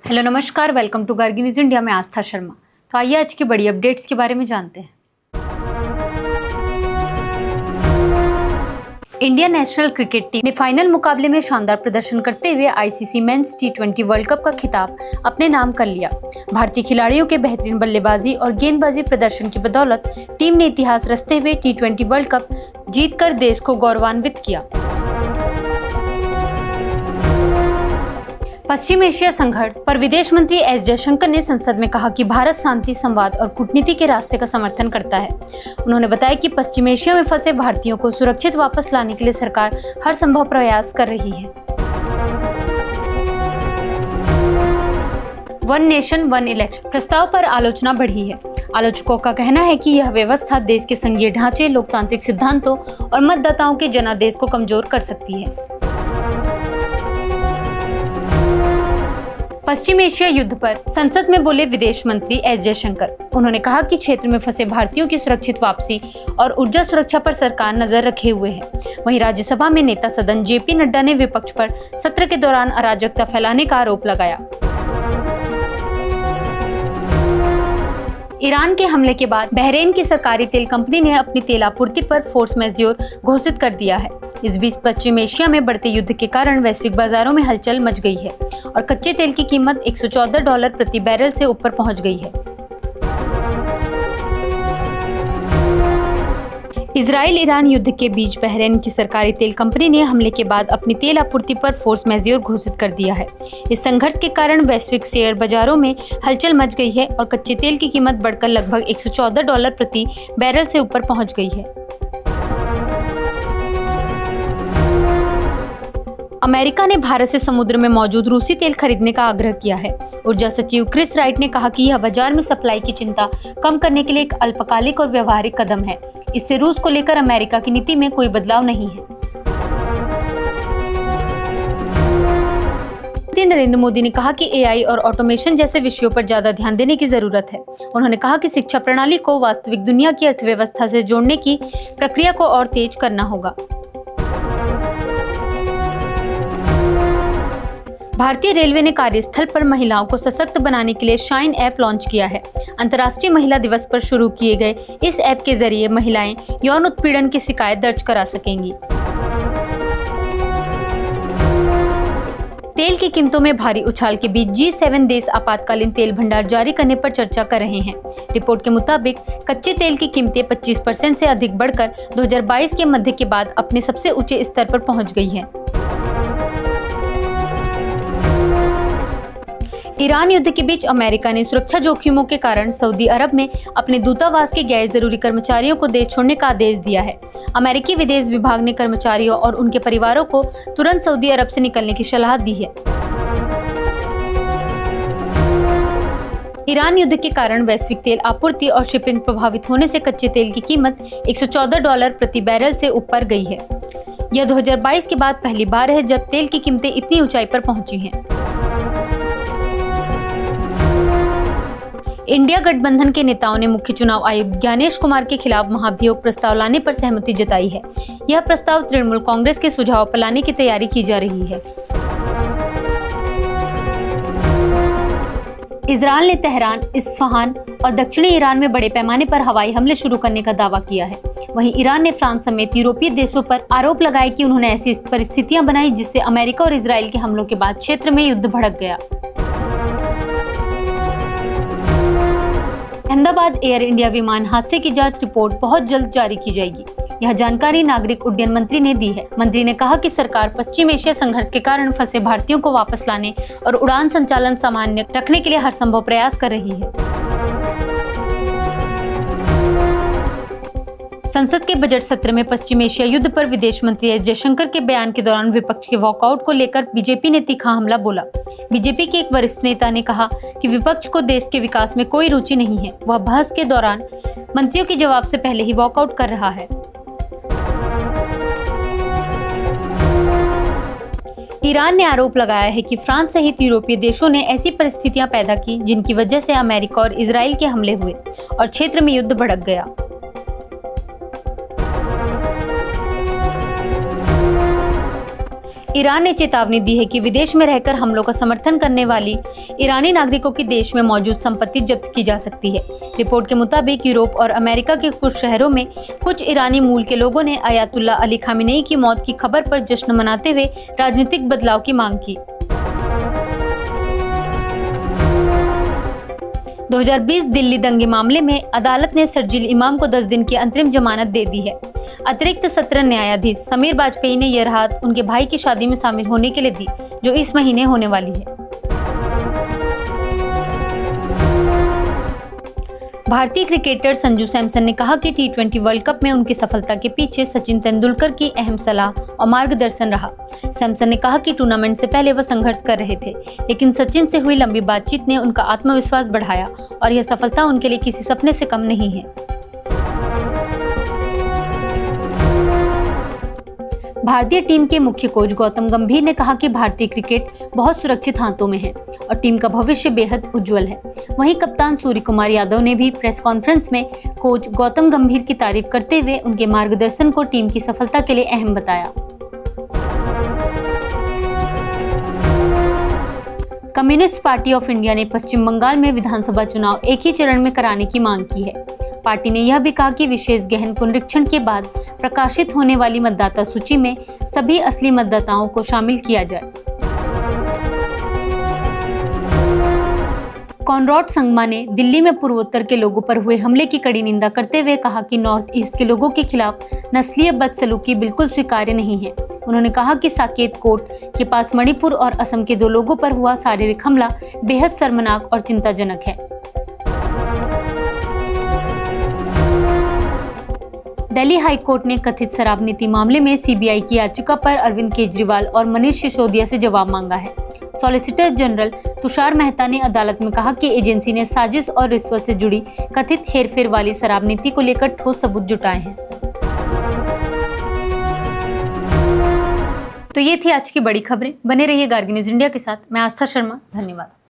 Hello नमस्कार, welcome to Gargi news India में आस्था शर्मा। तो आइए आज की बड़ी अपडेट्स के बारे में जानते हैं। इंडियन नेशनल क्रिकेट टीम ने फाइनल मुकाबले में शानदार प्रदर्शन करते हुए आईसीसी मेंस टी20 वर्ल्ड कप का खिताब अपने नाम कर लिया। भारतीय खिलाड़ियों के बेहतरीन बल्लेबाजी और गेंदबाजी प्रदर्शन की बदौलत टीम ने इतिहास रचते हुए टी20 वर्ल्ड कप जीतकर देश को गौरवान्वित किया। पश्चिम एशिया संघर्ष पर विदेश मंत्री एस जयशंकर ने संसद में कहा कि भारत शांति, संवाद और कूटनीति के रास्ते का समर्थन करता है। उन्होंने बताया कि पश्चिम एशिया में फंसे भारतीयों को सुरक्षित वापस लाने के लिए सरकार हर संभव प्रयास कर रही है। वन नेशन वन इलेक्शन प्रस्ताव पर आलोचना बढ़ी है। आलोचकों का कहना है कि यह व्यवस्था देश के संघीय ढांचे, लोकतांत्रिक सिद्धांतों और मतदाताओं के जनादेश को कमजोर कर सकती है। पश्चिम एशिया युद्ध पर संसद में बोले विदेश मंत्री एस जयशंकर। उन्होंने कहा कि क्षेत्र में फंसे भारतीयों की सुरक्षित वापसी और ऊर्जा सुरक्षा पर सरकार नजर रखे हुए है। वहीं राज्यसभा में नेता सदन जेपी नड्डा ने विपक्ष पर सत्र के दौरान अराजकता फैलाने का आरोप लगाया। ईरान के हमले के बाद बहरीन की सरकारी तेल कंपनी ने अपनी तेल आपूर्ति पर फोर्स मेजोर घोषित कर दिया है। इस बीच पश्चिम एशिया में बढ़ते युद्ध के कारण वैश्विक बाजारों में हलचल मच गई है और कच्चे तेल की कीमत $114 प्रति बैरल से ऊपर पहुंच गई है। इजराइल ईरान युद्ध के बीच बहरीन की सरकारी तेल कंपनी ने हमले के बाद अपनी तेल आपूर्ति पर फोर्स मेजोर घोषित कर दिया है। इस संघर्ष के कारण वैश्विक शेयर बाजारों में हलचल मच गई है और कच्चे तेल की कीमत बढ़कर लगभग $114 प्रति बैरल से ऊपर पहुंच गई है। अमेरिका ने भारत से समुद्र में मौजूद रूसी तेल खरीदने का आग्रह किया है। ऊर्जा सचिव क्रिस राइट ने कहा कि यह बाजार में सप्लाई की चिंता कम करने के लिए एक अल्पकालिक और व्यवहारिक कदम है। इससे रूस को लेकर अमेरिका की नीति में कोई बदलाव नहीं है। नरेंद्र मोदी ने कहा कि एआई और ऑटोमेशन जैसे विषयों पर ज्यादा ध्यान देने की जरूरत है। उन्होंने कहा कि शिक्षा प्रणाली को वास्तविक दुनिया की अर्थव्यवस्था से जोड़ने की प्रक्रिया को और तेज करना होगा। भारतीय रेलवे ने कार्यस्थल पर महिलाओं को सशक्त बनाने के लिए शाइन ऐप लॉन्च किया है। अंतर्राष्ट्रीय महिला दिवस पर शुरू किए गए इस ऐप के जरिए महिलाएं यौन उत्पीड़न की शिकायत दर्ज करा सकेंगी। तेल की कीमतों में भारी उछाल के बीच G7 देश आपातकालीन तेल भंडार जारी करने पर चर्चा कर रहे हैं। रिपोर्ट के मुताबिक कच्चे तेल की कीमतें 25% से अधिक बढ़कर 2022 के मध्य के बाद अपने सबसे ऊंचे स्तर पर पहुंच गई हैं। ईरान युद्ध के बीच अमेरिका ने सुरक्षा जोखिमों के कारण सऊदी अरब में अपने दूतावास के गैर जरूरी कर्मचारियों को देश छोड़ने का आदेश दिया है। अमेरिकी विदेश विभाग ने कर्मचारियों और उनके परिवारों को तुरंत सऊदी अरब से निकलने की सलाह दी है। ईरान युद्ध के कारण वैश्विक तेल आपूर्ति और शिपिंग प्रभावित होने से कच्चे तेल की कीमत $114 प्रति बैरल से ऊपर गई है। यह 2022 के बाद पहली बार है जब तेल की कीमतें इतनी ऊंचाई पर पहुंची हैं। इंडिया गठबंधन के नेताओं ने मुख्य चुनाव आयुक्त ज्ञानेश कुमार के खिलाफ महाभियोग प्रस्ताव लाने पर सहमति जताई है। यह प्रस्ताव तृणमूल कांग्रेस के सुझाव पर लाने की तैयारी की जा रही है। इजरायल ने तेहरान, इस्फहान और दक्षिणी ईरान में बड़े पैमाने पर हवाई हमले शुरू करने का दावा किया है। वहीं ईरान ने फ्रांस समेत यूरोपीय देशों पर आरोप लगाया कि उन्होंने ऐसी परिस्थितियां बनाई जिससे अमेरिका और इजरायल के हमलों के बाद क्षेत्र में युद्ध भड़क गया। अहमदाबाद एयर इंडिया विमान हादसे की जांच रिपोर्ट बहुत जल्द जारी की जाएगी। यह जानकारी नागरिक उड्डयन मंत्री ने दी है। मंत्री ने कहा कि सरकार पश्चिम एशिया संघर्ष के कारण फंसे भारतीयों को वापस लाने और उड़ान संचालन सामान्य रखने के लिए हर संभव प्रयास कर रही है। संसद के बजट सत्र में पश्चिम एशिया युद्ध पर विदेश मंत्री एस जयशंकर के बयान के दौरान विपक्ष के वॉकआउट को लेकर बीजेपी ने तीखा हमला बोला। बीजेपी के एक वरिष्ठ नेता ने कहा कि विपक्ष को देश के विकास में कोई रुचि नहीं है। वह बहस के दौरान मंत्रियों के जवाब से पहले ही वॉकआउट कर रहा है। ईरान ने आरोप लगाया है कि फ्रांस सहित यूरोपीय देशों ने ऐसी परिस्थितियां पैदा की जिनकी वजह से अमेरिका और इजराइल के हमले हुए और क्षेत्र में युद्ध भड़क गया। ईरान ने चेतावनी दी है कि विदेश में रहकर हमलों का समर्थन करने वाली ईरानी नागरिकों की देश में मौजूद संपत्ति जब्त की जा सकती है। रिपोर्ट के मुताबिक यूरोप और अमेरिका के कुछ शहरों में कुछ ईरानी मूल के लोगों ने अयातुल्ला अली खामेनेई की मौत की खबर पर जश्न मनाते हुए राजनीतिक बदलाव की मांग की। 2020 दिल्ली दंगे मामले में अदालत ने शर्जील इमाम को 10 दिन की अंतरिम जमानत दे दी है। अतिरिक्त सत्र न्यायाधीश समीर बाजपेयी ने यह राहत उनके भाई की शादी में शामिल होने के लिए दी, जो इस महीने होने वाली है। भारतीय क्रिकेटर संजू सैमसन ने कहा कि T20 वर्ल्ड कप में उनकी सफलता के पीछे सचिन तेंदुलकर की अहम सलाह और मार्गदर्शन रहा। सैमसन ने कहा कि टूर्नामेंट से पहले वह संघर्ष कर रहे थे, लेकिन सचिन से हुई लंबी बातचीत ने उनका आत्मविश्वास बढ़ाया और यह सफलता उनके लिए किसी सपने से कम नहीं है। भारतीय टीम के मुख्य कोच गौतम गंभीर ने कहा कि भारतीय क्रिकेट बहुत सुरक्षित हाथों में है और टीम का भविष्य बेहद उज्जवल है। वहीं कप्तान सूर्य कुमार यादव ने भी प्रेस कॉन्फ्रेंस में कोच गौतम गंभीर की तारीफ करते हुए उनके मार्गदर्शन को टीम की सफलता के लिए अहम बताया। कम्युनिस्ट पार्टी ऑफ इंडिया ने पश्चिम बंगाल में विधानसभा चुनाव एक ही चरण में कराने की मांग की है। पार्टी ने यह भी कहा कि विशेष गहन पुनरीक्षण के बाद प्रकाशित होने वाली मतदाता सूची में सभी असली मतदाताओं को शामिल किया जाए। कॉनरैड संगमा ने दिल्ली में पूर्वोत्तर के लोगों पर हुए हमले की कड़ी निंदा करते हुए कहा कि नॉर्थ ईस्ट के लोगों के खिलाफ नस्लीय बदसलूकी बिल्कुल स्वीकार्य नहीं है। उन्होंने कहा कि साकेत कोट के पास मणिपुर और असम के 2 लोगों पर हुआ शारीरिक हमला बेहद शर्मनाक और चिंताजनक है। दिल्ली हाई कोर्ट ने कथित शराब नीति मामले में सीबीआई की याचिका पर अरविंद केजरीवाल और मनीष सिसोदिया से जवाब मांगा है। सॉलिसिटर जनरल तुषार मेहता ने अदालत में कहा कि एजेंसी ने साजिश और रिश्वत से जुड़ी कथित हेरफेर वाली शराब नीति को लेकर ठोस सबूत जुटाए हैं। तो ये थी आज की बड़ी खबरें। बने रहिए गार्गी न्यूज इंडिया के साथ। मैं आस्था शर्मा, धन्यवाद।